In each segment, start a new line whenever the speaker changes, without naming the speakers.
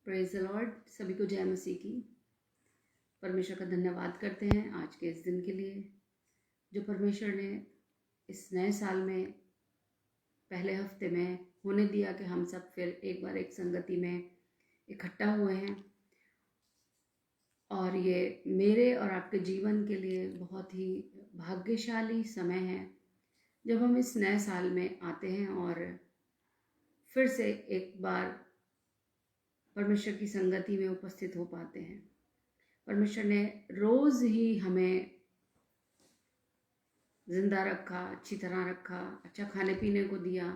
Praise the Lord. सभी को जय मसीह की। परमेश्वर का धन्यवाद करते हैं आज के इस दिन के लिए जो परमेश्वर ने इस नए साल में पहले हफ्ते में होने दिया कि हम सब फिर एक बार एक संगति में इकट्ठा हुए हैं। और ये मेरे और आपके जीवन के लिए बहुत ही भाग्यशाली समय है जब हम इस नए साल में आते हैं और फिर से एक बार परमेश्वर की संगति में उपस्थित हो पाते हैं। परमेश्वर ने रोज़ ही हमें जिंदा रखा, अच्छी तरह रखा, अच्छा खाने पीने को दिया,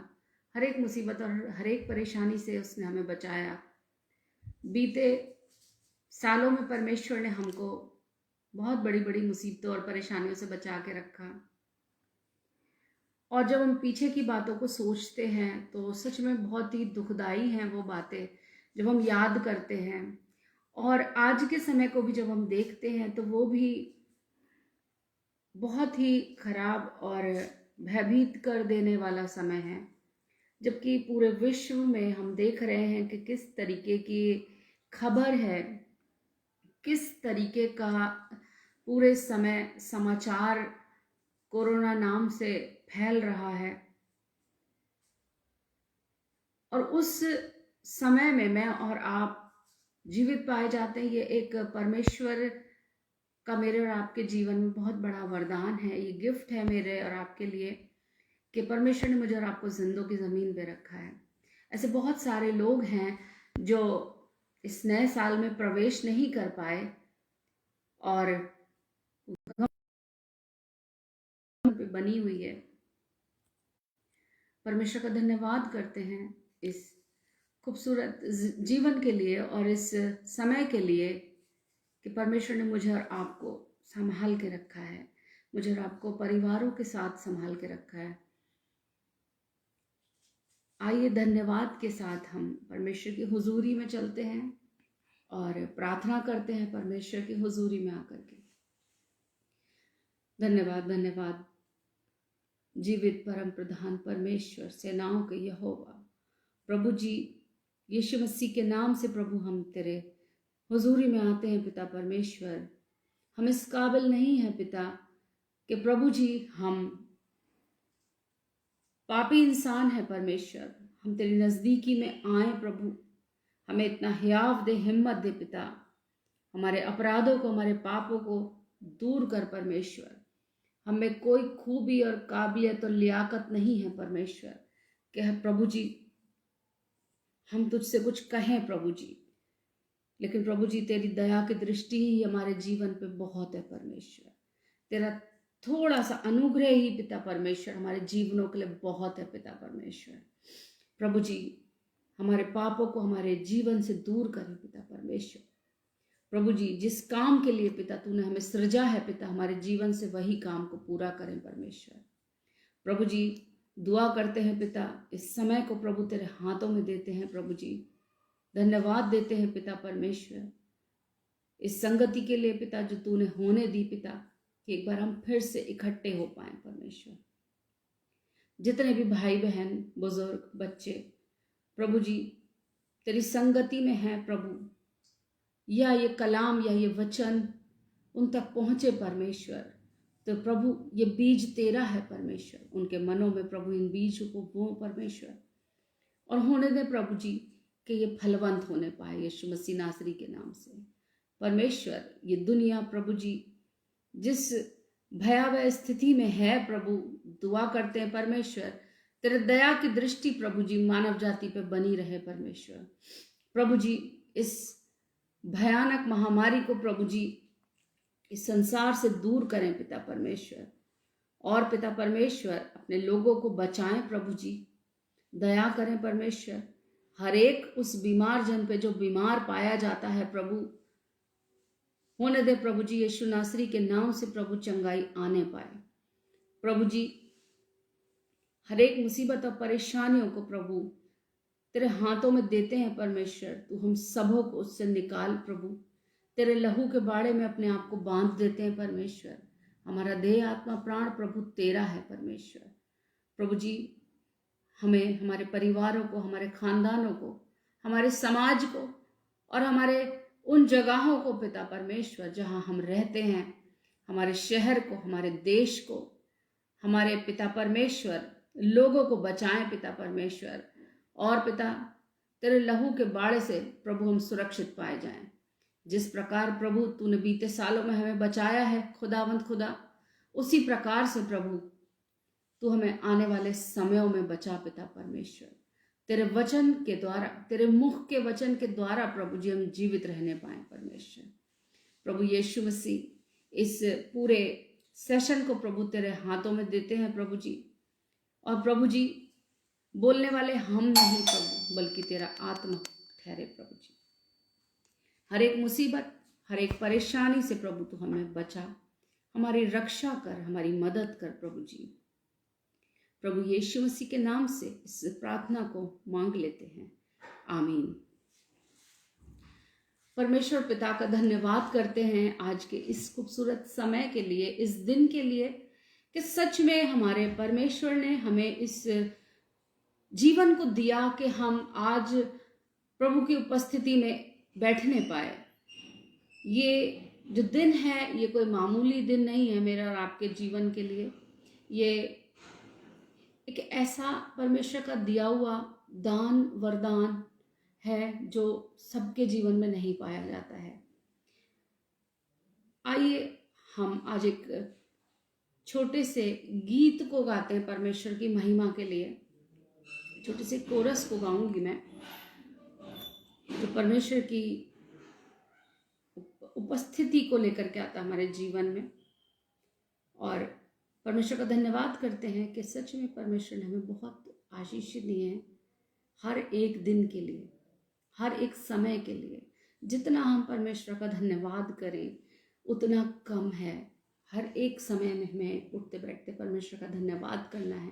हर एक मुसीबत और हर एक परेशानी से उसने हमें बचाया। बीते सालों में परमेश्वर ने हमको बहुत बड़ी बड़ी मुसीबतों और परेशानियों से बचा के रखा। और जब हम पीछे की बातों को सोचते हैं तो सच में बहुत ही दुखदाई हैं वो बातें जब हम याद करते हैं। और आज के समय को भी जब हम देखते हैं तो वो भी बहुत ही खराब और भयभीत कर देने वाला समय है। जबकि पूरे विश्व में हम देख रहे हैं कि किस तरीके की खबर है, किस तरीके का पूरे समय समाचार कोरोना नाम से फैल रहा है। और उस समय में मैं और आप जीवित पाए जाते हैं। ये एक परमेश्वर का मेरे और आपके जीवन में बहुत बड़ा वरदान है। ये गिफ्ट है मेरे और आपके लिए कि परमेश्वर ने मुझे और आपको जिंदों की ज़मीन पे रखा है। ऐसे बहुत सारे लोग हैं जो इस नए साल में प्रवेश नहीं कर पाए और पे बनी हुई है। परमेश्वर का धन्यवाद करते हैं इस खूबसूरत जीवन के लिए और इस समय के लिए कि परमेश्वर ने मुझे और आपको संभाल के रखा है, मुझे और आपको परिवारों के साथ संभाल के रखा है। आइए धन्यवाद के साथ हम परमेश्वर की हुजूरी में चलते हैं और प्रार्थना करते हैं परमेश्वर की हुजूरी में आकर के। धन्यवाद धन्यवाद जीवित परम प्रधान परमेश्वर, सेनाओं के यहोवा प्रभु जी, यीशु मसीह के नाम से प्रभु हम तेरे हुजूरी में आते हैं। पिता परमेश्वर, हम इस काबिल नहीं हैं पिता कि प्रभु जी हम पापी इंसान है परमेश्वर, हम तेरी नज़दीकी में आए प्रभु। हमें इतना हियाव दे, हिम्मत दे पिता, हमारे अपराधों को, हमारे पापों को दूर कर परमेश्वर। हमें कोई खूबी और काबिलियत और लियाकत नहीं है परमेश्वर कि प्रभु जी हम तुझसे कुछ कहें प्रभु जी, लेकिन प्रभु जी तेरी दया की दृष्टि ही हमारे जीवन पे बहुत है परमेश्वर। तेरा थोड़ा सा अनुग्रह ही पिता परमेश्वर हमारे जीवनों के लिए बहुत है पिता परमेश्वर। प्रभु जी हमारे पापों को हमारे जीवन से दूर करें पिता परमेश्वर। प्रभु जी जिस काम के लिए पिता तूने हमें सृजा है पिता, हमारे जीवन से वही काम को पूरा करें परमेश्वर। प्रभु जी दुआ करते हैं पिता, इस समय को प्रभु तेरे हाथों में देते हैं प्रभु जी। धन्यवाद देते हैं पिता परमेश्वर इस संगति के लिए पिता जो तूने होने दी पिता, कि एक बार हम फिर से इकट्ठे हो पाए परमेश्वर। जितने भी भाई बहन, बुजुर्ग, बच्चे प्रभु जी तेरी संगति में हैं प्रभु, या ये कलाम या ये वचन उन तक पहुंचे परमेश्वर, तो प्रभु ये बीज तेरा है परमेश्वर। उनके मनों में प्रभु इन बीज को बो परमेश्वर, और होने दे प्रभु जी कि ये फलवंत होने पाए यीशु मसीह नासरी के नाम से परमेश्वर। ये दुनिया प्रभु जी जिस भयावह स्थिति में है प्रभु, दुआ करते हैं परमेश्वर तेरे दया की दृष्टि प्रभु जी मानव जाति पे बनी रहे परमेश्वर। प्रभु जी इस भयानक महामारी को प्रभु जी इस संसार से दूर करें पिता परमेश्वर। और पिता परमेश्वर अपने लोगों को बचाएं प्रभु जी, दया करें परमेश्वर। हर एक उस बीमार जन पे जो बीमार पाया जाता है प्रभु, होने दे प्रभु जी यीशु नासरी के नाम से प्रभु चंगाई आने पाए प्रभु जी। हर एक मुसीबत और परेशानियों को प्रभु तेरे हाथों में देते हैं परमेश्वर। तू हम सबों को उससे निकाल प्रभु, तेरे लहू के बाड़े में अपने आप को बांध देते हैं परमेश्वर। हमारा देह आत्मा प्राण प्रभु तेरा है परमेश्वर। प्रभु जी हमें, हमारे परिवारों को, हमारे खानदानों को, हमारे समाज को और हमारे उन जगहों को पिता परमेश्वर जहाँ हम रहते हैं, हमारे शहर को, हमारे देश को, हमारे पिता परमेश्वर लोगों को बचाएं पिता परमेश्वर। और पिता तेरे लहू के बाड़े से प्रभु हम सुरक्षित पाए जाएं। जिस प्रकार प्रभु तूने बीते सालों में हमें बचाया है खुदावंद खुदा, उसी प्रकार से प्रभु तू हमें आने वाले समयों में बचा पिता परमेश्वर। तेरे वचन के द्वारा, तेरे मुख के वचन के द्वारा प्रभु जी हम जीवित रहने पाए परमेश्वर। प्रभु यीशु मसीह इस पूरे सेशन को प्रभु तेरे हाथों में देते हैं प्रभु जी। और प्रभु जी बोलने वाले हम नहीं प्रभु, बल्कि तेरा आत्मा ठहरे प्रभु जी। हर एक मुसीबत, हर एक परेशानी से प्रभु तू हमें बचा, हमारी रक्षा कर, हमारी मदद कर प्रभु जी। प्रभु यीशु मसीह के नाम से इस प्रार्थना को मांग लेते हैं, आमीन। परमेश्वर पिता का धन्यवाद करते हैं आज के इस खूबसूरत समय के लिए, इस दिन के लिए, कि सच में हमारे परमेश्वर ने हमें इस जीवन को दिया कि हम आज प्रभु की उपस्थिति में बैठने पाए। ये जो दिन है ये कोई मामूली दिन नहीं है मेरा और आपके जीवन के लिए। ये एक ऐसा परमेश्वर का दिया हुआ दान वरदान है जो सबके जीवन में नहीं पाया जाता है। आइए हम आज एक छोटे से गीत को गाते हैं परमेश्वर की महिमा के लिए। छोटे से कोरस को गाऊंगी मैं, जो परमेश्वर की उपस्थिति को लेकर के आता हमारे जीवन में। और परमेश्वर का धन्यवाद करते हैं कि सच में परमेश्वर ने हमें बहुत आशीष दिए हैं हर एक दिन के लिए, हर एक समय के लिए। जितना हम परमेश्वर का धन्यवाद करें उतना कम है। हर एक समय में हमें उठते बैठते परमेश्वर का धन्यवाद करना है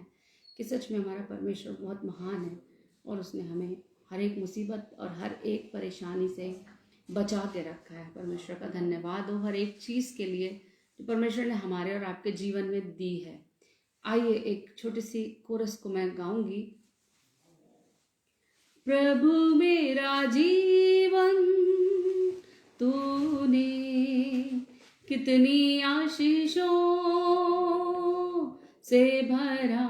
कि सच में हमारा परमेश्वर बहुत महान है और उसने हमें हर एक मुसीबत और हर एक परेशानी से बचा के रखा है। परमेश्वर का धन्यवाद हो हर एक चीज़ के लिए जो परमेश्वर ने हमारे और आपके जीवन में दी है। आइए एक छोटी सी कोरस को मैं गाऊंगी। प्रभु मेरा जीवन तूने कितनी आशीषों से भरा,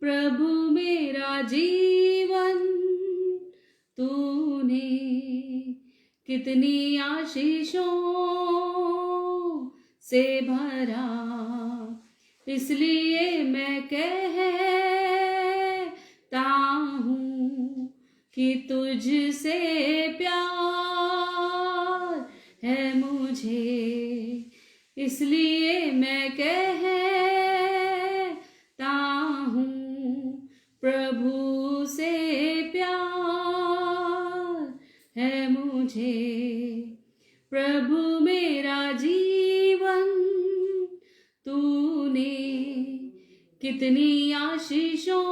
प्रभु मेरा जीवन तूने कितनी आशीषों से भरा, इसलिए मैं कहता हूँ कि तुझसे प्यार है मुझे, इसलिए मैं कहता हूँ प्रभु से प्यार है मुझे। प्रभु मेरा जीवन तूने कितनी आशीषों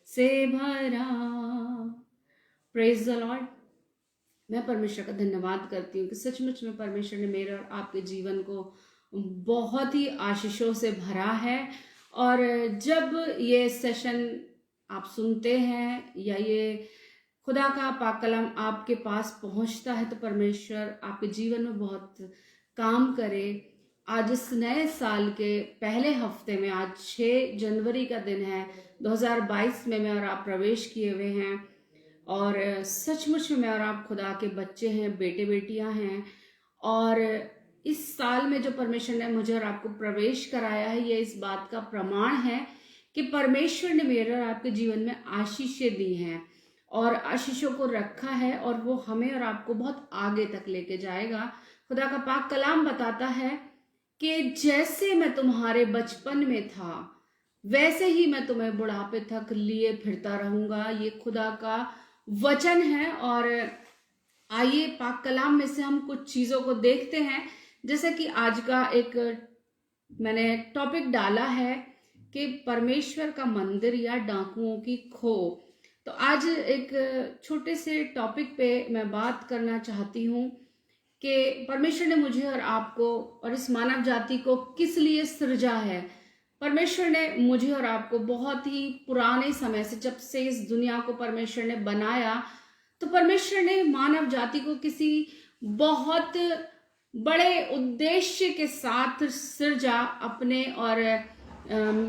से भरा। Praise the Lord. मैं परमेश्वर का धन्यवाद करती हूँ कि सचमुच में परमेश्वर ने मेरे और आपके जीवन को बहुत ही आशीषों से भरा है। और जब ये सेशन आप सुनते हैं या ये खुदा का पाक कलाम आपके पास पहुंचता है तो परमेश्वर आपके जीवन में बहुत काम करे। आज इस नए साल के पहले हफ्ते में, आज 6 जनवरी का दिन है, 2022 में मैं और आप प्रवेश किए हुए हैं। और सचमुच में मैं और आप खुदा के बच्चे हैं, बेटे बेटियां हैं। और इस साल में जो परमेश्वर ने मुझे और आपको प्रवेश कराया है, ये इस बात का प्रमाण है कि परमेश्वर ने मेरे और आपके जीवन में आशीषें दी हैं और आशीषों को रखा है और वो हमें और आपको बहुत आगे तक लेके जाएगा। खुदा का पाक कलाम बताता है कि जैसे मैं तुम्हारे बचपन में था वैसे ही मैं तुम्हें बुढ़ापे तक लिए फिरता रहूंगा। ये खुदा का वचन है। और आइए पाक कलाम में से हम कुछ चीजों को देखते हैं। जैसे कि आज का एक मैंने टॉपिक डाला है कि परमेश्वर का मंदिर या डाकुओं की खो। तो आज एक छोटे से टॉपिक पे मैं बात करना चाहती हूँ कि परमेश्वर ने मुझे और आपको और इस मानव जाति को किस लिए सृजा है। परमेश्वर ने मुझे और आपको बहुत ही पुराने समय से, जब से इस दुनिया को परमेश्वर ने बनाया तो परमेश्वर ने मानव जाति को किसी बहुत बड़े उद्देश्य के साथ सृजा अपने, और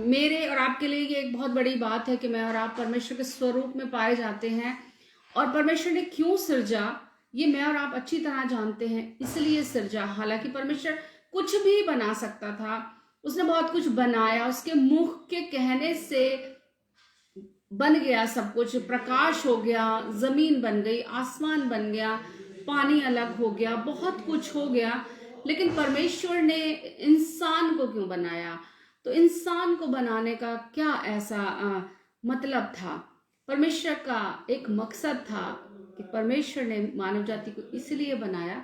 मेरे और आपके लिए ये एक बहुत बड़ी बात है कि मैं और आप परमेश्वर के स्वरूप में पाए जाते हैं। और परमेश्वर ने क्यों सृजा ये मैं और आप अच्छी तरह जानते हैं, इसलिए सृजा। हालांकि परमेश्वर कुछ भी बना सकता था, उसने बहुत कुछ बनाया, उसके मुख के कहने से बन गया सब कुछ। प्रकाश हो गया, जमीन बन गई, आसमान बन गया, पानी अलग हो गया, बहुत कुछ हो गया। लेकिन परमेश्वर ने इंसान को क्यों बनाया? तो इंसान को बनाने का क्या ऐसा मतलब था? परमेश्वर का एक मकसद था कि परमेश्वर ने मानव जाति को इसलिए बनाया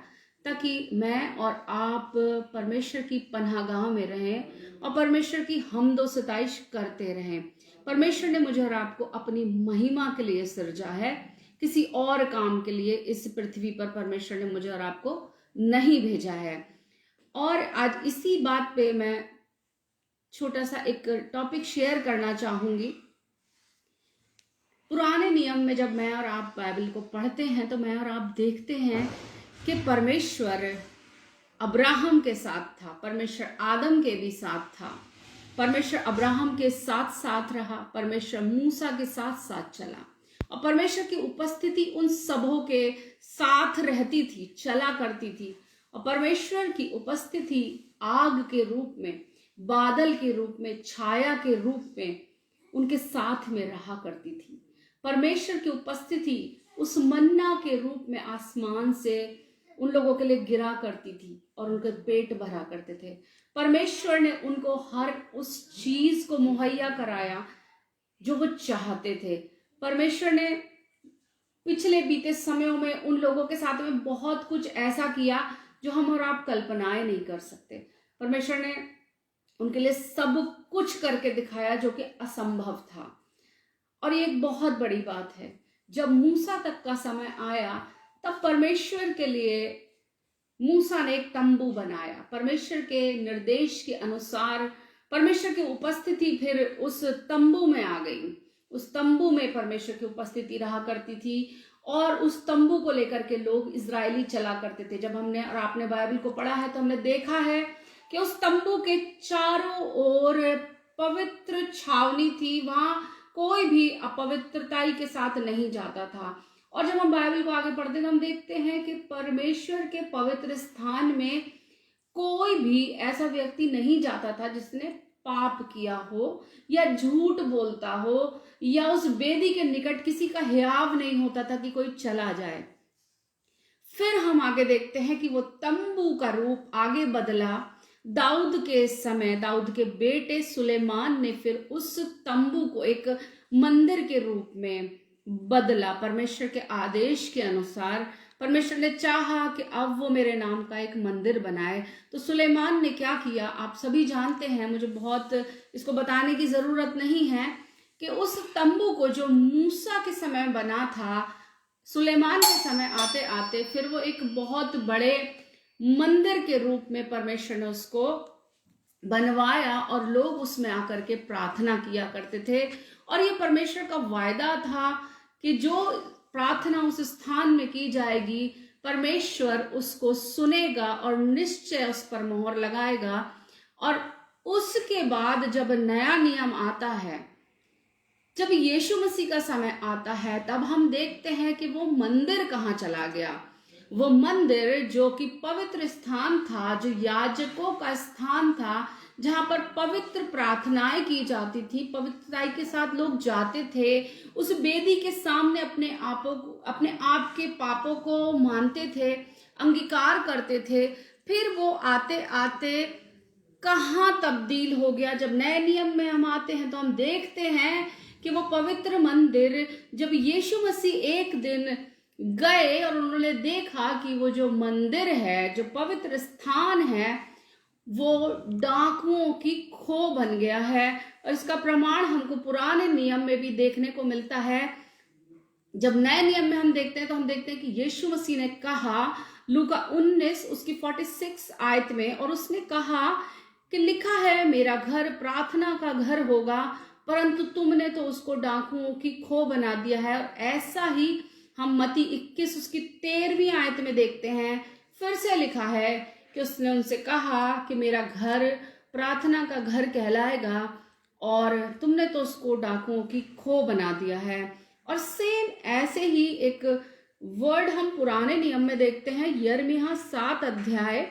ताकि मैं और आप परमेश्वर की पनाहगाह में रहें और परमेश्वर की हमदो सताइश करते रहें। परमेश्वर ने मुझे और आपको अपनी महिमा के लिए सृजा है, किसी और काम के लिए इस पृथ्वी पर परमेश्वर ने मुझे और आपको नहीं भेजा है। और आज इसी बात पे मैं छोटा सा एक टॉपिक शेयर करना चाहूंगी। पुराने नियम में जब मैं और आप बाइबल को पढ़ते हैं तो मैं और आप देखते हैं कि परमेश्वर अब्राहम के साथ था, परमेश्वर आदम के भी साथ था, परमेश्वर अब्राहम के साथ साथ रहा, परमेश्वर मूसा के साथ साथ चला, और परमेश्वर की उपस्थिति उन सबों के साथ रहती थी, चला करती थी। और परमेश्वर की उपस्थिति आग के रूप में, बादल के रूप में, छाया के रूप में उनके साथ में रहा करती थी। परमेश्वर की उपस्थिति उस मन्ना के रूप में आसमान से उन लोगों के लिए गिरा करती थी और उनके पेट भरा करते थे। परमेश्वर ने उनको हर उस चीज को मुहैया कराया जो वो चाहते थे। परमेश्वर ने पिछले बीते समयों में उन लोगों के साथ में बहुत कुछ ऐसा किया जो हम और आप कल्पनाएं नहीं कर सकते। परमेश्वर ने उनके लिए सब कुछ करके दिखाया जो कि असंभव था। और ये एक बहुत बड़ी बात है, जब मूसा तक का समय आया तब परमेश्वर के लिए मूसा ने एक तंबू बनाया। परमेश्वर के निर्देश के अनुसार परमेश्वर की उपस्थिति फिर उस तंबू में आ गई। उस तंबू में परमेश्वर की उपस्थिति रहा करती थी और उस तंबू को लेकर के लोग इजरायली चला करते थे। जब हमने और आपने बाइबल को पढ़ा है तो हमने देखा है कि उस तंबू के चारों ओर पवित्र छावनी थी, वहां कोई भी अपवित्रताई के साथ नहीं जाता था। और जब हम बाइबल को आगे पढ़ते हैं तो हम देखते हैं कि परमेश्वर के पवित्र स्थान में कोई भी ऐसा व्यक्ति नहीं जाता था जिसने पाप किया हो या झूठ बोलता हो, या उस वेदी के निकट किसी का हियाव नहीं होता था कि कोई चला जाए। फिर हम आगे देखते हैं कि वो तंबू का रूप आगे बदला। दाऊद के समय दाऊद के बेटे सुलेमान ने फिर उस तंबू को एक मंदिर के रूप में बदला। परमेश्वर के आदेश के अनुसार परमेश्वर ने चाहा कि अब वो मेरे नाम का एक मंदिर बनाए। तो सुलेमान ने क्या किया आप सभी जानते हैं, मुझे बहुत इसको बताने की जरूरत नहीं है कि उस तंबू को जो मूसा के समय बना था, सुलेमान के समय आते आते फिर वो एक बहुत बड़े मंदिर के रूप में परमेश्वर ने उसको बनवाया और लोग उसमें आकर के प्रार्थना किया करते थे। और ये परमेश्वर का वायदा था कि जो प्रार्थना उस स्थान में की जाएगी परमेश्वर उसको सुनेगा और निश्चय उस पर मोहर लगाएगा। और उसके बाद जब नया नियम आता है, जब यीशु मसीह का समय आता है, तब हम देखते हैं कि वो मंदिर कहाँ चला गया। वो मंदिर जो कि पवित्र स्थान था, जो याजकों का स्थान था, जहां पर पवित्र प्रार्थनाएं की जाती थी, पवित्रताई के साथ लोग जाते थे, उस वेदी के सामने अपने आप के पापों को मानते थे, अंगीकार करते थे। फिर वो आते आते कहाँ तब्दील हो गया। जब नए नियम में हम आते हैं तो हम देखते हैं कि वो पवित्र मंदिर, जब यीशु मसीह एक दिन गए और उन्होंने देखा कि वो जो मंदिर है, जो पवित्र स्थान है, वो डाकुओं की खो बन गया है। और इसका प्रमाण हमको पुराने नियम में भी देखने को मिलता है। जब नए नियम में हम देखते हैं तो हम देखते हैं कि यीशु मसीह ने कहा लूका 19 उसकी 46 आयत में, और उसने कहा कि लिखा है मेरा घर प्रार्थना का घर होगा, परंतु तुमने तो उसको डाकुओं की खो बना दिया है। और ऐसा ही हम मत्ती 21 उसकी 13वीं आयत में देखते हैं, फिर से लिखा है कि उसने उनसे कहा कि मेरा घर प्रार्थना का घर कहलाएगा और तुमने तो उसको डाकुओं की खो बना दिया है। और सेम ऐसे ही एक वर्ड हम पुराने नियम में देखते हैं, यिर्मयाह 7 अध्याय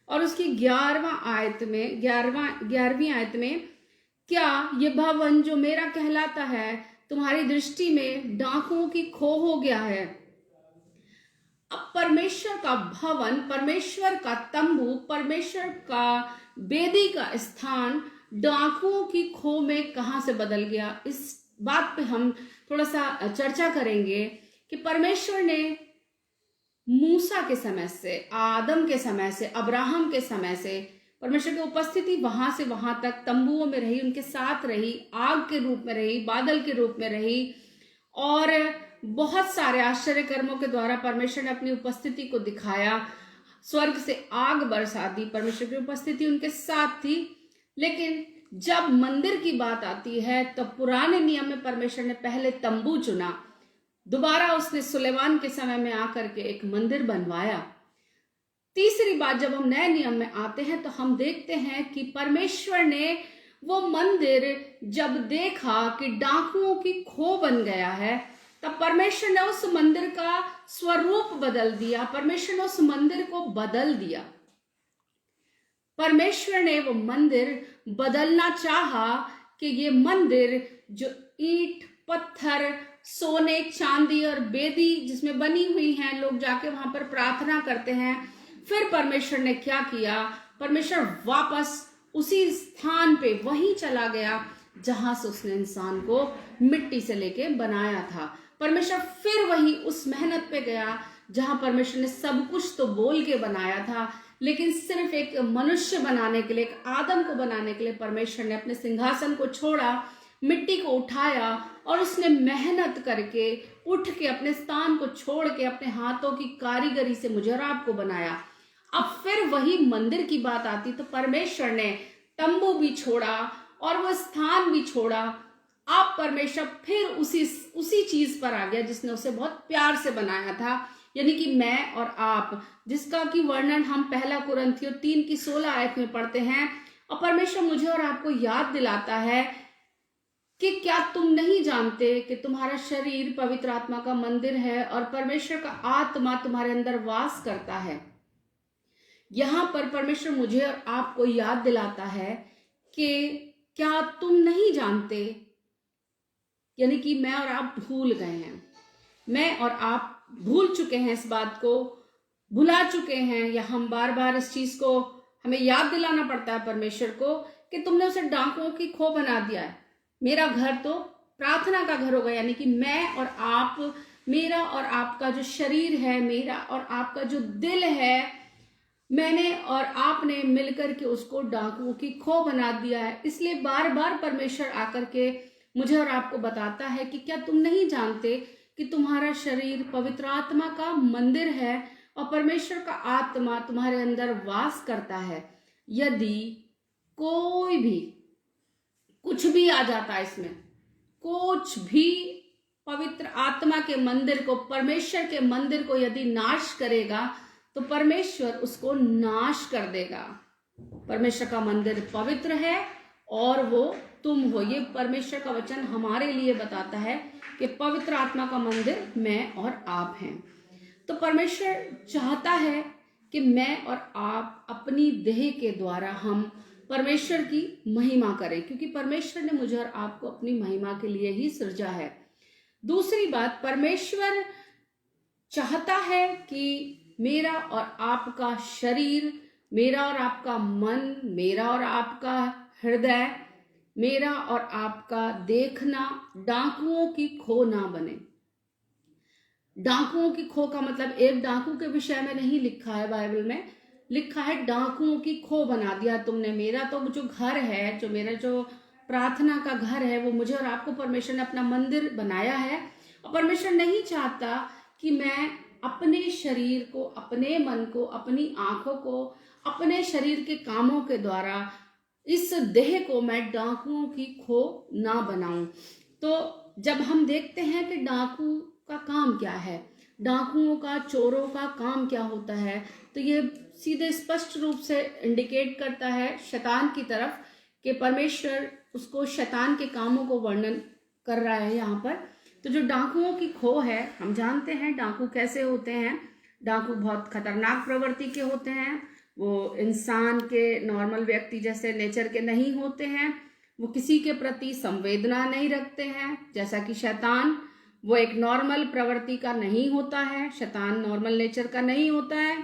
और उसकी 11वीं आयत में, क्या ये भवन जो मेरा कहलाता है तुम्हारी दृष्टि में डाकुओं की खो हो गया है? अब परमेश्वर का भवन, परमेश्वर का तंबू, परमेश्वर का वेदी का स्थान डाकुओं की खो में कहां से बदल गया? इस बात पे हम थोड़ा सा चर्चा करेंगे कि परमेश्वर ने मूसा के समय से, आदम के समय से, अब्राहम के समय से परमेश्वर की उपस्थिति वहां से वहां तक तंबुओं में रही, उनके साथ रही, आग के रूप में रही, बादल के रूप में रही और बहुत सारे आश्चर्य कर्मों के द्वारा परमेश्वर ने अपनी उपस्थिति को दिखाया। स्वर्ग से आग बरसा दी, परमेश्वर की उपस्थिति उनके साथ थी। लेकिन जब मंदिर की बात आती है तो पुराने नियम में परमेश्वर ने पहले तंबू चुना, दोबारा उसने सुलेमान के समय में आकर के एक मंदिर बनवाया। तीसरी बात, जब हम नए नियम में आते हैं तो हम देखते हैं कि परमेश्वर ने वो मंदिर जब देखा कि डाकुओं की खो बन गया है, तब परमेश्वर ने उस मंदिर का स्वरूप बदल दिया, परमेश्वर ने उस मंदिर को बदल दिया। परमेश्वर ने वो मंदिर बदलना चाहा कि ये मंदिर जो ईंट, पत्थर, सोने, चांदी और बेदी जिसमें बनी हुई हैं, लोग जाके वहां पर प्रार्थना करते हैं। फिर परमेश्वर ने क्या किया? परमेश्वर वापस उसी स्थान पे वहीं चला गया जहां से उसने इंसान को मिट्टी से लेके बनाया था। परमेश्वर फिर वही उस मेहनत पे गया जहां परमेश्वर ने सब कुछ तो बोल के बनाया था, लेकिन सिर्फ एक मनुष्य बनाने के लिए, एक आदम को बनाने के लिए परमेश्वर ने अपने सिंहासन को छोड़ा, मिट्टी को उठाया और उसने मेहनत करके उठ के अपने स्थान को छोड़ के अपने हाथों की कारीगरी से मुझे और आपको बनाया। अब फिर वही मंदिर की बात आती तो परमेश्वर ने तंबू भी छोड़ा और वह स्थान भी छोड़ा। अब परमेश्वर फिर उसी चीज पर आ गया जिसने उसे बहुत प्यार से बनाया था, यानी कि मैं और आप, जिसका कि वर्णन हम 1 कुरिन्थियों 3 की 16 आयत में पढ़ते हैं। और परमेश्वर मुझे और आपको याद दिलाता है कि क्या तुम नहीं जानते कि तुम्हारा शरीर पवित्र आत्मा का मंदिर है और परमेश्वर का आत्मा तुम्हारे अंदर वास करता है। यहां पर परमेश्वर मुझे और आपको याद दिलाता है कि क्या तुम नहीं जानते, यानी कि मैं और आप भूल गए हैं, मैं और आप भूल चुके हैं, इस बात को भुला चुके हैं, या हम बार बार इस चीज को हमें याद दिलाना पड़ता है परमेश्वर को कि तुमने उसे डाकुओं की खो बना दिया है। मेरा घर तो प्रार्थना का घर होगा, यानी कि मैं और आप, मेरा और आपका जो शरीर है, मेरा और आपका जो दिल है, मैंने और आपने मिलकर के उसको डाकुओं की खो बना दिया है। इसलिए बार बार परमेश्वर आकर के मुझे और आपको बताता है कि क्या तुम नहीं जानते कि तुम्हारा शरीर पवित्र आत्मा का मंदिर है और परमेश्वर का आत्मा तुम्हारे अंदर वास करता है। यदि कोई भी कुछ भी आ जाता है, इसमें कुछ भी पवित्र आत्मा के मंदिर को, परमेश्वर के मंदिर को यदि नाश करेगा तो परमेश्वर उसको नाश कर देगा। परमेश्वर का मंदिर पवित्र है और वो तुम हो। ये परमेश्वर का वचन हमारे लिए बताता है कि पवित्र आत्मा का मंदिर मैं और आप हैं। तो परमेश्वर चाहता है कि मैं और आप अपनी देह के द्वारा हम परमेश्वर की महिमा करें, क्योंकि परमेश्वर ने मुझे और आपको अपनी महिमा के लिए ही सृजा है। दूसरी बात, परमेश्वर चाहता है कि मेरा और आपका शरीर, मेरा और आपका मन, मेरा और आपका हृदय, मेरा और आपका देखना डाकुओं की खो ना बने। डाकुओं की खो का मतलब एक डाकू के विषय में नहीं लिखा है बाइबल में, लिखा है डाकुओं की खो बना दिया तुमने। मेरा तो जो घर है, जो मेरा जो प्रार्थना का घर है, वो मुझे और आपको परमेश्वर ने अपना मंदिर बनाया है। और परमेश्वर नहीं चाहता कि मैं अपने शरीर को, अपने मन को, अपनी आंखों को, अपने शरीर के कामों के द्वारा इस देह को मैं डाकुओं की खो ना बनाऊं। तो जब हम देखते हैं कि डाकू का काम क्या है, डाकुओं का, चोरों का काम क्या होता है, तो ये सीधे स्पष्ट रूप से इंडिकेट करता है शैतान की तरफ कि परमेश्वर उसको शैतान के कामों को वर्णन कर रहा है यहाँ पर। तो जो डाकुओं की खो है, हम जानते हैं डाकू कैसे होते हैं। डाकू बहुत खतरनाक प्रवृत्ति के होते हैं। वो इंसान के, नॉर्मल व्यक्ति जैसे नेचर के नहीं होते हैं। वो किसी के प्रति संवेदना नहीं रखते हैं, जैसा कि शैतान, वो एक नॉर्मल प्रवृत्ति का नहीं होता है। शैतान नॉर्मल नेचर का नहीं होता है,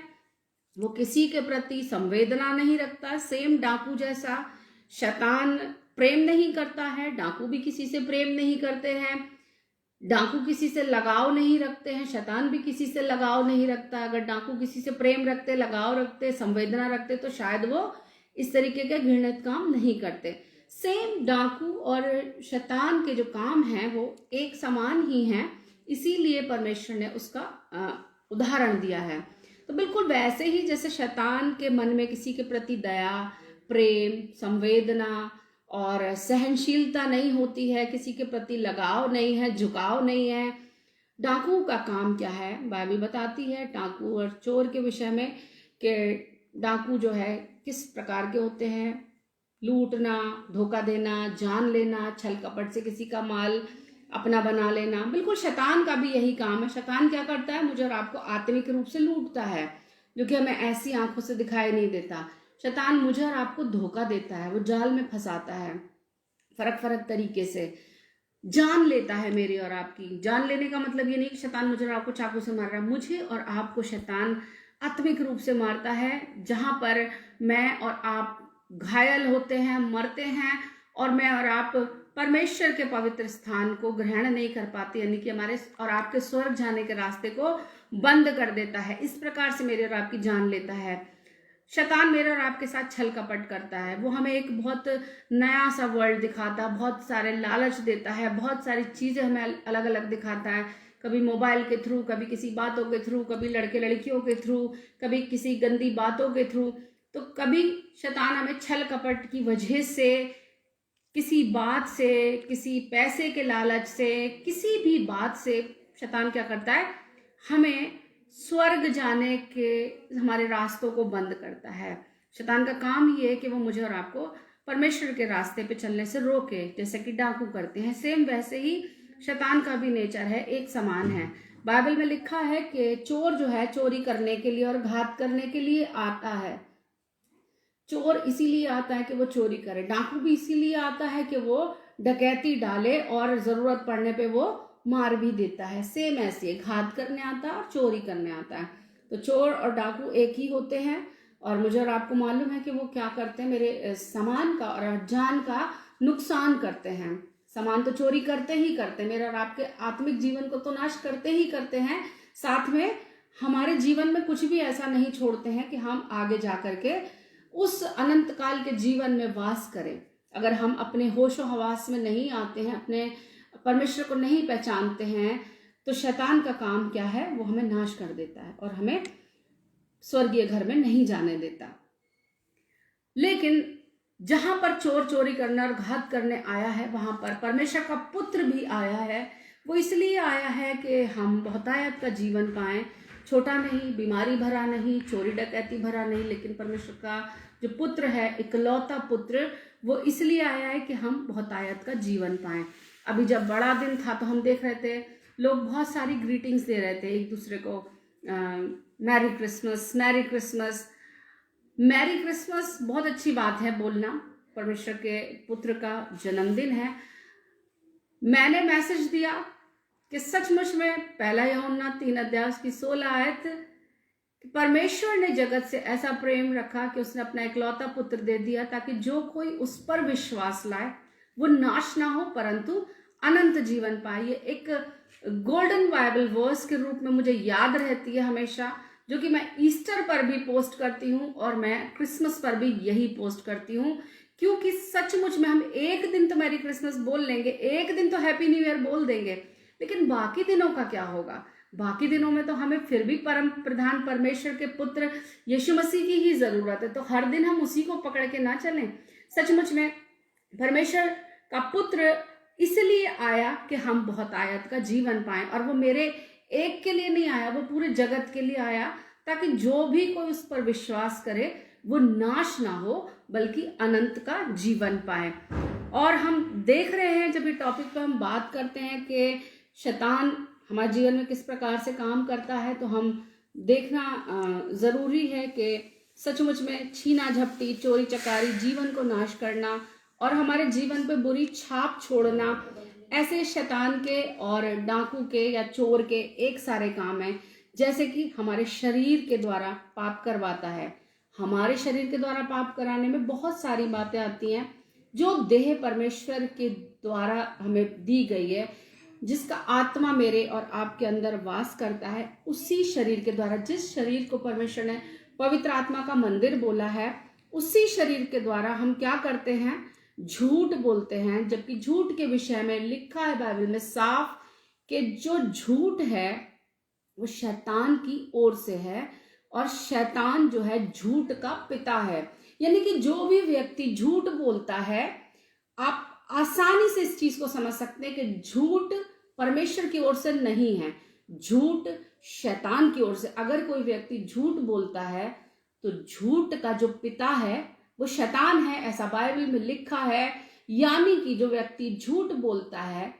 वो किसी के प्रति संवेदना नहीं रखता। सेम डाकू जैसा शैतान प्रेम नहीं करता है, डाकू भी किसी से प्रेम नहीं करते हैं। डाकू किसी से लगाव नहीं रखते हैं, शैतान भी किसी से लगाव नहीं रखता। अगर डाकू किसी से प्रेम रखते, लगाव रखते, संवेदना रखते, तो शायद वो इस तरीके के घृणित काम नहीं करते। सेम डाकू और शैतान के जो काम हैं वो एक समान ही हैं, इसीलिए परमेश्वर ने उसका उदाहरण दिया है। तो बिल्कुल वैसे ही जैसे शैतान के मन में किसी के प्रति दया, प्रेम, संवेदना और सहनशीलता नहीं होती है, किसी के प्रति लगाव नहीं है, झुकाव नहीं है। डाकू का काम क्या है, बाइबल बताती है डाकू और चोर के विषय में कि डाकू जो है किस प्रकार के होते हैं। लूटना, धोखा देना, जान लेना, छल कपट से किसी का माल अपना बना लेना। बिल्कुल शैतान का भी यही काम है। शैतान क्या करता है, मुझे और आपको आत्मिक रूप से लूटता है, जो कि हमें ऐसी आंखों से दिखाई नहीं देता। शैतान मुझे और आपको धोखा देता है, वो जाल में फंसाता है, फर्क तरीके से जान लेता है मेरी और आपकी। जान लेने का मतलब ये नहीं कि शैतान मुझे और आपको चाकू से मार रहा है। मुझे और आपको शैतान आत्मिक रूप से मारता है, जहां पर मैं और आप घायल होते हैं, मरते हैं, और मैं और आप परमेश्वर के पवित्र स्थान को ग्रहण नहीं कर पाते, यानी कि हमारे और आपके स्वर्ग जाने के रास्ते को बंद कर देता है। इस प्रकार से मेरे और आपकी जान लेता है। शैतान मेरे और आपके साथ छल कपट करता है। वो हमें एक बहुत नया सा वर्ल्ड दिखाता है, बहुत सारे लालच देता है, बहुत सारी चीजें हमें अलग अलग दिखाता है। कभी मोबाइल के थ्रू, कभी किसी बातों के थ्रू, कभी लड़के लड़कियों के थ्रू, कभी किसी गंदी बातों के थ्रू। तो कभी शैतान हमें छल कपट की वजह से, किसी बात से, किसी पैसे के लालच से, किसी भी बात से शैतान क्या करता है, हमें स्वर्ग जाने के हमारे रास्तों को बंद करता है। शैतान का काम ये है कि वो मुझे और आपको परमेश्वर के रास्ते पे चलने से रोके, जैसे कि डाकू करते हैं। सेम वैसे ही शैतान का भी नेचर है, एक समान है। बाइबल में लिखा है कि चोर जो है चोरी करने के लिए और घात करने के लिए आता है। चोर इसीलिए आता है कि वो चोरी करे, डाकू भी इसीलिए आता है कि वो डकैती डाले और जरूरत पड़ने पे वो मार भी देता है। सेम ऐसे घात करने आता है और चोरी करने आता है। तो चोर और डाकू एक ही होते हैं, और मुझे और आपको मालूम है कि वो क्या करते हैं, मेरे सामान का और जान का नुकसान करते हैं। सामान तो चोरी करते ही करते हैं, मेरे और आपके आत्मिक जीवन को तो नाश करते ही करते हैं, साथ में हमारे जीवन में कुछ भी ऐसा नहीं छोड़ते हैं कि हम आगे जा करके उस अनंत काल के जीवन में वास करें। अगर हम अपने होशो हवास में नहीं आते हैं, अपने परमेश्वर को नहीं पहचानते हैं, तो शैतान का काम क्या है, वो हमें नाश कर देता है और हमें स्वर्गीय घर में नहीं जाने देता। लेकिन जहां पर चोर चोरी करने और घात करने आया है, वहां पर परमेश्वर का पुत्र भी आया है। वो इसलिए आया है कि हम बहुतायत का जीवन पाएं, छोटा नहीं, बीमारी भरा नहीं, चोरी डकैती भरा नहीं, लेकिन परमेश्वर का जो पुत्र है, इकलौता पुत्र, वो इसलिए आया है कि हम बहुतायत का जीवन पाएं। अभी जब बड़ा दिन था तो हम देख रहे थे लोग बहुत सारी ग्रीटिंग्स दे रहे थे एक दूसरे को, merry Christmas, merry Christmas, merry Christmas. बहुत अच्छी बात है बोलना, परमेश्वर के पुत्र का जन्मदिन है। मैंने मैसेज दिया कि सचमुच में पहला यूहन्ना 3:16 आयत, परमेश्वर ने जगत से ऐसा प्रेम रखा कि उसने अपना इकलौता पुत्र दे दिया, ताकि जो कोई उस पर विश्वास लाए वो नाश ना हो परंतु अनंत जीवन पाए। ये एक गोल्डन बाइबल वर्स के रूप में मुझे याद रहती है हमेशा, जो कि मैं ईस्टर पर भी पोस्ट करती हूँ और मैं क्रिसमस पर भी यही पोस्ट करती हूँ, क्योंकि सचमुच में हम एक दिन तो मैरी क्रिसमस बोल लेंगे, एक दिन तो हैप्पी न्यू ईयर बोल देंगे, लेकिन बाकी दिनों का क्या होगा? बाकी दिनों में तो हमें फिर भी परम प्रधान परमेश्वर के पुत्र यीशु मसीह की ही जरूरत है। तो हर दिन हम उसी को पकड़ के ना चलें। सचमुच में परमेश्वर का पुत्र इसलिए आया कि हम बहुत आयत का जीवन पाएं, और वो मेरे एक के लिए नहीं आया, वो पूरे जगत के लिए आया, ताकि जो भी कोई उस पर विश्वास करे वो नाश ना हो बल्कि अनंत का जीवन पाए। और हम देख रहे हैं, जब ये टॉपिक पे हम बात करते हैं कि शैतान हमारे जीवन में किस प्रकार से काम करता है, तो हम देखना ज़रूरी है कि सचमुच में छीना झपटी, चोरी चकारी, जीवन को नाश करना और हमारे जीवन पे बुरी छाप छोड़ना, ऐसे शैतान के और डाकू के या चोर के एक सारे काम हैं। जैसे कि हमारे शरीर के द्वारा पाप करवाता है। हमारे शरीर के द्वारा पाप कराने में बहुत सारी बातें आती हैं, जो देह परमेश्वर के द्वारा हमें दी गई है, जिसका आत्मा मेरे और आपके अंदर वास करता है। उसी शरीर के द्वारा, जिस शरीर को परमेश्वर ने पवित्र आत्मा का मंदिर बोला है, उसी शरीर के द्वारा हम क्या करते हैं? झूठ बोलते हैं। जबकि झूठ के विषय में लिखा है बाइबल में साफ कि जो झूठ है वो शैतान की ओर से है, और शैतान जो है झूठ का पिता है। यानी कि जो भी व्यक्ति झूठ बोलता है, आप आसानी से इस चीज को समझ सकते हैं कि झूठ परमेश्वर की ओर से नहीं है, झूठ शैतान की ओर से। अगर कोई व्यक्ति झूठ बोलता है तो झूठ का जो पिता है वो शैतान है, ऐसा बाइबल में लिखा है। यानी कि जो व्यक्ति झूठ बोलता है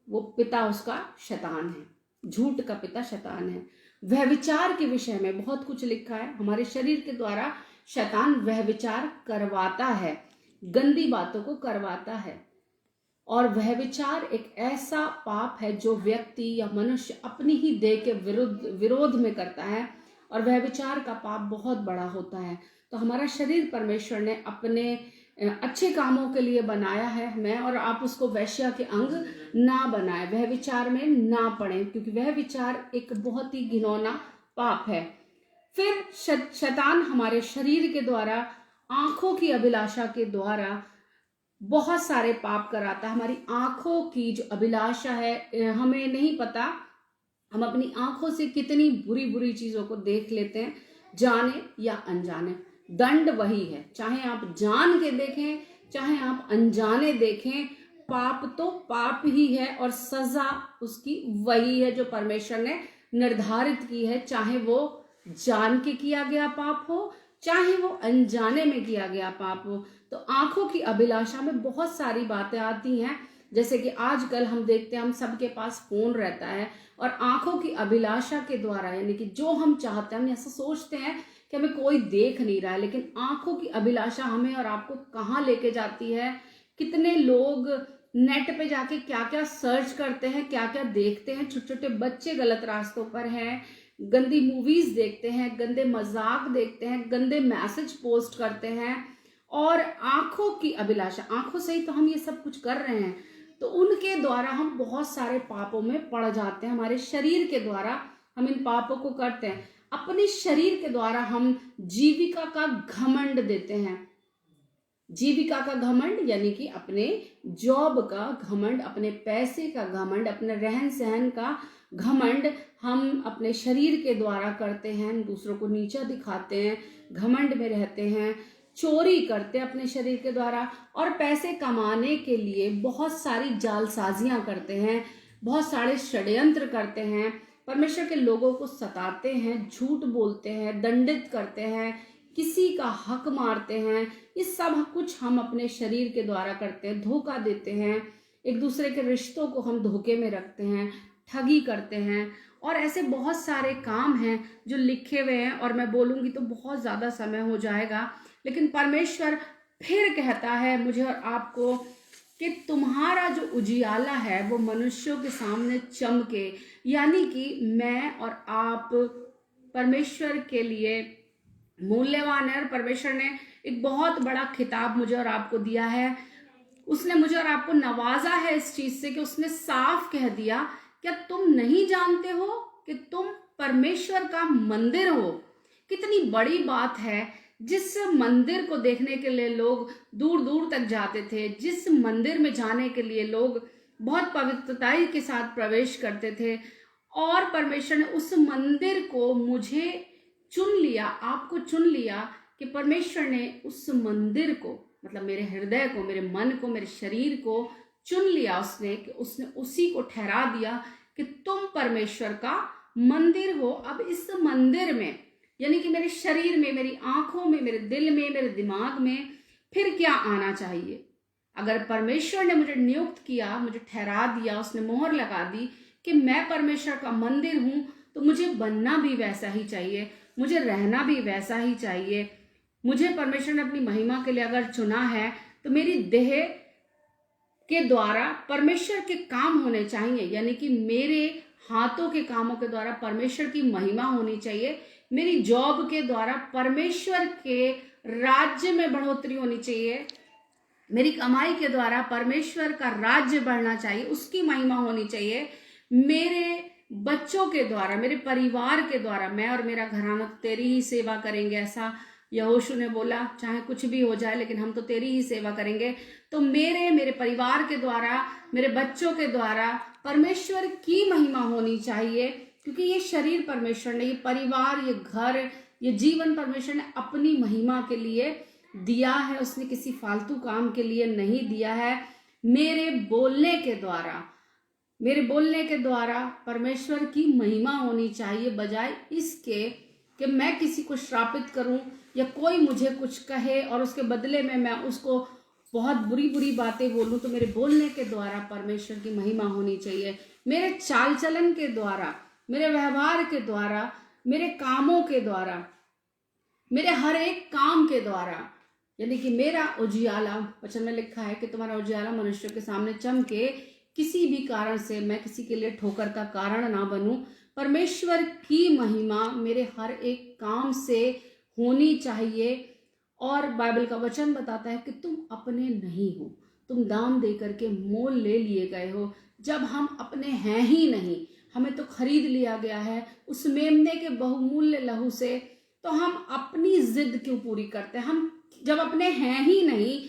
वो पिता उसका शैतान है, झूठ का पिता शैतान है। व्यभिचार के विषय में बहुत कुछ लिखा है। हमारे शरीर के द्वारा शैतान व्यभिचार करवाता है, गंदी बातों को करवाता है। और व्यभिचार एक ऐसा पाप है जो व्यक्ति या मनुष्य अपनी ही देह के विरोध में करता है, और व्यभिचार का पाप बहुत बड़ा होता है। तो हमारा शरीर परमेश्वर ने अपने अच्छे कामों के लिए बनाया है। मैं और आप उसको वैश्या के अंग ना बनाए, व्यभिचार में ना पड़े, क्योंकि व्यभिचार एक बहुत ही घिनौना पाप है। फिर शैतान हमारे शरीर के द्वारा, आंखों की अभिलाषा के द्वारा बहुत सारे पाप कराता है। हमारी आंखों की जो अभिलाषा है, हमें नहीं पता हम अपनी आंखों से कितनी बुरी बुरी चीजों को देख लेते हैं, जाने या अनजाने। दंड वही है, चाहे आप जान के देखें चाहे आप अनजाने देखें, पाप तो पाप ही है और सजा उसकी वही है जो परमेश्वर ने निर्धारित की है। चाहे वो जान के किया गया पाप हो, चाहे वो अनजाने में किया गया पाप हो। तो आंखों की अभिलाषा में बहुत सारी बातें आती हैं। जैसे कि आजकल हम देखते हैं, हम सबके पास फोन रहता है, और आंखों की अभिलाषा के द्वारा, यानी कि जो हम चाहते हैं, हम ऐसा सोचते हैं कि हमें कोई देख नहीं रहा है, लेकिन आंखों की अभिलाषा हमें और आपको कहाँ लेके जाती है। कितने लोग नेट पे जाके क्या क्या सर्च करते हैं, क्या क्या देखते हैं। छोटे छोटे बच्चे गलत रास्तों पर हैं, गंदी मूवीज देखते हैं, गंदे मजाक देखते हैं, गंदे मैसेज पोस्ट करते हैं। और आंखों की अभिलाषा, आंखों से ही तो हम ये सब कुछ कर रहे हैं, तो उनके द्वारा हम बहुत सारे पापों में पड़ जाते हैं। हमारे शरीर के द्वारा हम इन पापों को करते हैं। अपने शरीर के द्वारा हम जीविका का घमंड देते हैं। जीविका का घमंड यानी कि अपने जॉब का घमंड, अपने पैसे का घमंड, अपने रहन सहन का घमंड हम अपने शरीर के द्वारा करते हैं। दूसरों को नीचा दिखाते हैं, घमंड में रहते हैं, चोरी करते हैं अपने शरीर के द्वारा, और पैसे कमाने के लिए बहुत सारी जालसाजियां करते हैं, बहुत सारे षड्यंत्र करते हैं, परमेश्वर के लोगों को सताते हैं, झूठ बोलते हैं, दंडित करते हैं, किसी का हक मारते हैं। ये सब कुछ हम अपने शरीर के द्वारा करते हैं। धोखा देते हैं, एक दूसरे के रिश्तों को हम धोखे में रखते हैं, ठगी करते हैं, और ऐसे बहुत सारे काम हैं जो लिखे हुए हैं, और मैं बोलूँगी तो बहुत ज़्यादा समय हो जाएगा। लेकिन परमेश्वर फिर कहता है मुझे और आपको कि तुम्हारा जो उजियाला है वो मनुष्यों के सामने चमके। यानी कि मैं और आप परमेश्वर के लिए मूल्यवान है, और परमेश्वर ने एक बहुत बड़ा खिताब मुझे और आपको दिया है। उसने मुझे और आपको नवाजा है इस चीज से कि उसने साफ कह दिया, क्या तुम नहीं जानते हो कि तुम परमेश्वर का मंदिर हो? कितनी बड़ी बात है। जिस मंदिर को देखने के लिए लोग दूर दूर तक जाते थे, जिस मंदिर में जाने के लिए लोग बहुत पवित्रताई के साथ प्रवेश करते थे, और परमेश्वर ने उस मंदिर को मुझे चुन लिया, आपको चुन लिया, कि परमेश्वर ने उस मंदिर को, मतलब मेरे हृदय को, मेरे मन को, मेरे शरीर को चुन लिया उसने कि उसने उसी को ठहरा दिया कि तुम परमेश्वर का मंदिर हो। अब इस मंदिर में यानी कि मेरे शरीर में, मेरी आंखों में, मेरे दिल में, मेरे दिमाग में फिर क्या आना चाहिए? अगर परमेश्वर ने मुझे नियुक्त किया, मुझे ठहरा दिया, उसने मोहर लगा दी कि मैं परमेश्वर का मंदिर हूं, तो मुझे बनना भी वैसा ही चाहिए, मुझे रहना भी वैसा ही चाहिए। मुझे परमेश्वर ने अपनी महिमा के लिए अगर चुना है तो मेरी देह के द्वारा परमेश्वर के काम होने चाहिए, यानी कि मेरे हाथों के कामों के द्वारा परमेश्वर की महिमा होनी चाहिए। मेरी जॉब के द्वारा परमेश्वर के राज्य में बढ़ोतरी होनी चाहिए। मेरी कमाई के द्वारा परमेश्वर का राज्य बढ़ना चाहिए, उसकी महिमा होनी चाहिए। मेरे बच्चों के द्वारा, मेरे परिवार के द्वारा, मैं और मेरा घराना तेरी ही सेवा करेंगे, ऐसा यहोशू ने बोला, चाहे कुछ भी हो जाए लेकिन हम तो तेरी ही सेवा करेंगे। तो मेरे परिवार के द्वारा, मेरे बच्चों के द्वारा परमेश्वर की महिमा होनी चाहिए, क्योंकि ये शरीर परमेश्वर ने, ये परिवार, ये घर, ये जीवन परमेश्वर ने अपनी महिमा के लिए दिया है, उसने किसी फालतू काम के लिए नहीं दिया है। मेरे बोलने के द्वारा परमेश्वर की महिमा होनी चाहिए, बजाय इसके कि मैं किसी को श्रापित करूं या कोई मुझे कुछ कहे और उसके बदले में मैं उसको बहुत बुरी बुरी बातें बोलूं। तो मेरे बोलने के द्वारा परमेश्वर की महिमा होनी चाहिए। मेरे चाल चलन के द्वारा, मेरे व्यवहार के द्वारा, मेरे कामों के द्वारा, मेरे हर एक काम के द्वारा, यानी कि मेरा उजियाला, वचन में लिखा है कि तुम्हारा उजियाला मनुष्य के सामने चमके, किसी भी कारण से मैं किसी के लिए ठोकर का कारण ना बनूं। परमेश्वर की महिमा मेरे हर एक काम से होनी चाहिए। और बाइबल का वचन बताता है कि तुम अपने नहीं हो, तुम दाम दे करके मोल ले लिए गए हो। जब हम अपने हैं ही नहीं, हमें तो खरीद लिया गया है उस मेमने के बहुमूल्य लहू से, तो हम अपनी जिद क्यों पूरी करते हैं? हम जब अपने हैं ही नहीं,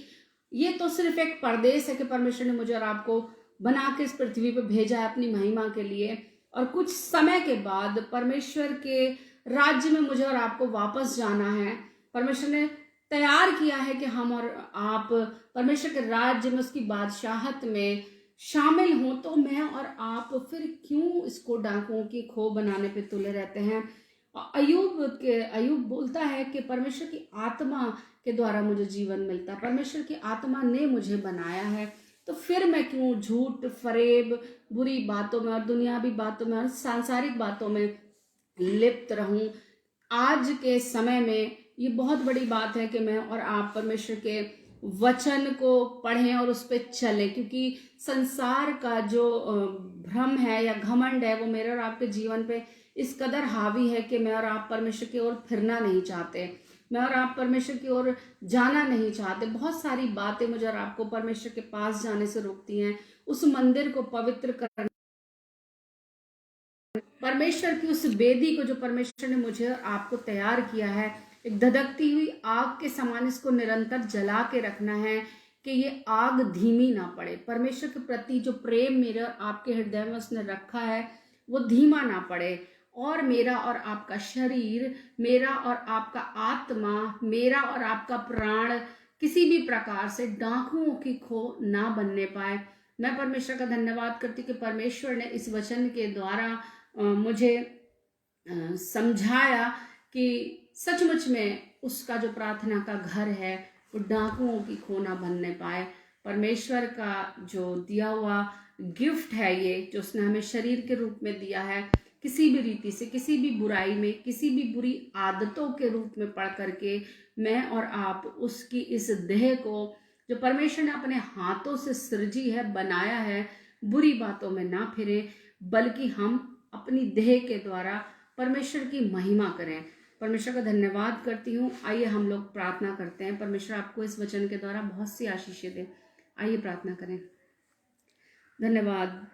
ये तो सिर्फ एक परदेश है कि परमेश्वर ने मुझे और आपको बना के इस पृथ्वी पर भेजा है अपनी महिमा के लिए, और कुछ समय के बाद परमेश्वर के राज्य में मुझे और आपको वापस जाना है। परमेश्वर ने तैयार किया है कि हम और आप परमेश्वर के राज्य में, उसकी बादशाहत में शामिल हों। तो मैं और आप फिर क्यों इसको डाकुओं की खो बनाने पे तुले रहते हैं? अयूब बोलता है कि परमेश्वर की आत्मा के द्वारा मुझे जीवन मिलता है, परमेश्वर की आत्मा ने मुझे बनाया है, तो फिर मैं क्यों झूठ, फरेब, बुरी बातों में और दुनियावी बातों में और सांसारिक बातों में लिप्त रहूं? आज के समय में ये बहुत बड़ी बात है कि मैं और आप परमेश्वर के वचन को पढ़ें और उस पर चले, क्योंकि संसार का जो भ्रम है या घमंड है वो मेरे और आपके जीवन पे इस कदर हावी है कि मैं और आप परमेश्वर की ओर फिरना नहीं चाहते, मैं और आप परमेश्वर की ओर जाना नहीं चाहते। बहुत सारी बातें मुझे और आपको परमेश्वर के पास जाने से रोकती हैं, उस मंदिर को पवित्र करने, परमेश्वर की उस वेदी को जो परमेश्वर ने मुझे और आपको तैयार किया है, एक धधकती हुई आग के समान इसको निरंतर जला के रखना है कि ये आग धीमी ना पड़े। परमेश्वर के प्रति जो प्रेम मेरे और आपके हृदय में उसने रखा है वो धीमा ना पड़े, और मेरा और आपका शरीर, मेरा और आपका आत्मा, मेरा और आपका प्राण किसी भी प्रकार से डाकुओं की खो ना बनने पाए। मैं परमेश्वर का धन्यवाद करती कि परमेश्वर ने इस वचन के द्वारा मुझे समझाया कि सचमुच में उसका जो प्रार्थना का घर है वो डाकुओं की खो ना बनने पाए। परमेश्वर का जो दिया हुआ गिफ्ट है ये, जो उसने हमें शरीर के रूप में दिया है, किसी भी रीति से, किसी भी बुराई में, किसी भी बुरी आदतों के रूप में पढ़ करके मैं और आप उसकी इस देह को, जो परमेश्वर ने अपने हाथों से सृजी है, बनाया है, बुरी बातों में ना फिरे, बल्कि हम अपनी देह के द्वारा परमेश्वर की महिमा करें। परमेश्वर का धन्यवाद करती हूँ। आइए हम लोग प्रार्थना करते हैं। परमेश्वर आपको इस वचन के द्वारा बहुत सी आशीषें दे। आइए प्रार्थना करें। धन्यवाद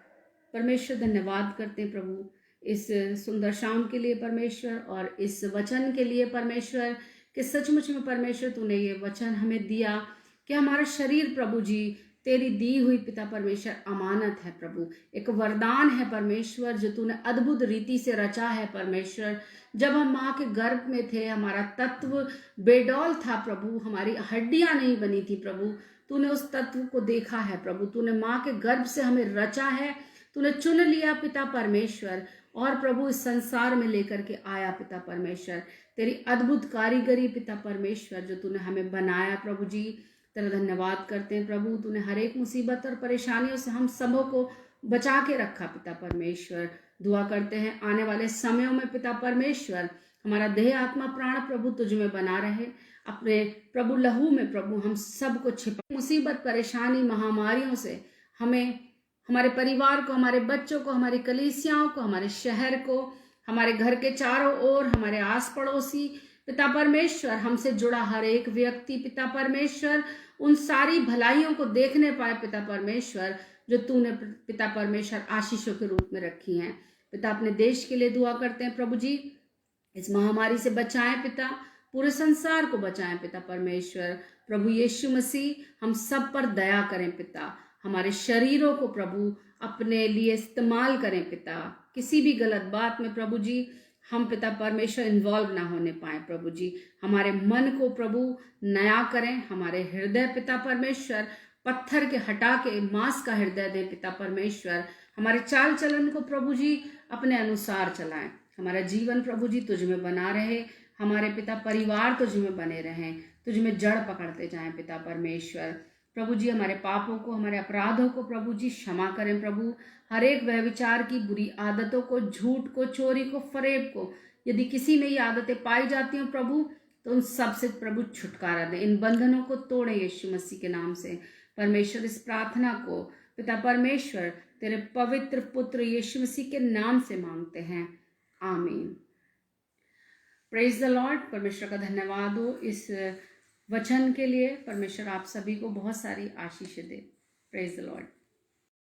परमेश्वर, धन्यवाद करते हैं प्रभु इस सुंदर शाम के लिए परमेश्वर, और इस वचन के लिए परमेश्वर कि सचमुच में परमेश्वर तूने ये वचन हमें दिया कि हमारा शरीर प्रभु जी तेरी दी हुई पिता परमेश्वर अमानत है प्रभु, एक वरदान है परमेश्वर जो तूने अद्भुत रीति से रचा है परमेश्वर। जब हम माँ के गर्भ में थे हमारा तत्व बेडौल था प्रभु, हमारी हड्डियां नहीं बनी थी प्रभु, तूने उस तत्व को देखा है प्रभु, तूने माँ के गर्भ से हमें रचा है, तूने चुन लिया पिता परमेश्वर, और प्रभु इस संसार में लेकर के आया पिता परमेश्वर। तेरी अद्भुत कारीगरी पिता परमेश्वर जो तूने हमें बनाया प्रभु जी, तेरा धन्यवाद करते हैं प्रभु। तूने हर एक मुसीबत और परेशानियों से हम सबों को बचा के रखा पिता परमेश्वर। दुआ करते हैं आने वाले समयों में पिता परमेश्वर हमारा देह आत्मा प्राण प्रभु तुझ में बना रहे, अपने प्रभु लहू में प्रभु हम सबको छिपा। मुसीबत परेशानी महामारियों से हमें, हमारे परिवार को, हमारे बच्चों को, हमारी कलीसियाओं को, हमारे शहर को, हमारे घर के चारों ओर, हमारे आस पड़ोसी पिता परमेश्वर, हमसे जुड़ा हर एक व्यक्ति पिता परमेश्वर उन सारी भलाइयों को देखने पाए पिता परमेश्वर जो तूने पिता परमेश्वर आशीषों के रूप में रखी हैं। पिता अपने देश के लिए दुआ करते हैं प्रभु जी, इस महामारी से बचाएं पिता, पूरे संसार को बचाएं पिता परमेश्वर। प्रभु यीशु मसीह हम सब पर दया करें पिता, हमारे शरीरों को प्रभु अपने लिए इस्तेमाल करें पिता, किसी भी गलत बात में प्रभु जी हम पिता परमेश्वर इन्वॉल्व ना होने पाए प्रभु जी। हमारे मन को प्रभु नया करें, हमारे हृदय पिता परमेश्वर पत्थर के हटा के मांस का हृदय दे पिता परमेश्वर। हमारे चाल चलन को प्रभु जी अपने अनुसार चलाएं, हमारा जीवन प्रभु जी तुझ में बना रहे, हमारे पिता परिवार तुझ में बने रहें, तुझ में जड़ पकड़ते जाएं पिता परमेश्वर। प्रभु जी हमारे पापों को, हमारे अपराधों को प्रभु जी क्षमा करें प्रभु। हर एक व्यभिचार की बुरी आदतों को, झूठ को, चोरी को, फरेब को, यदि किसी में ये आदतें पाई जाती हैं प्रभु तो उन सब से प्रभु छुटकारा दें, इन बंधनों को तोड़े यीशु मसीह के नाम से। परमेश्वर इस प्रार्थना को पिता परमेश्वर तेरे पवित्र पुत्र यीशु मसीह के नाम से मांगते हैं, आमीन। Praise the Lord. परमेश्वर का धन्यवाद हो इस वचन के लिए। परमेश्वर आप सभी को बहुत सारी आशीष दे। Praise the Lord.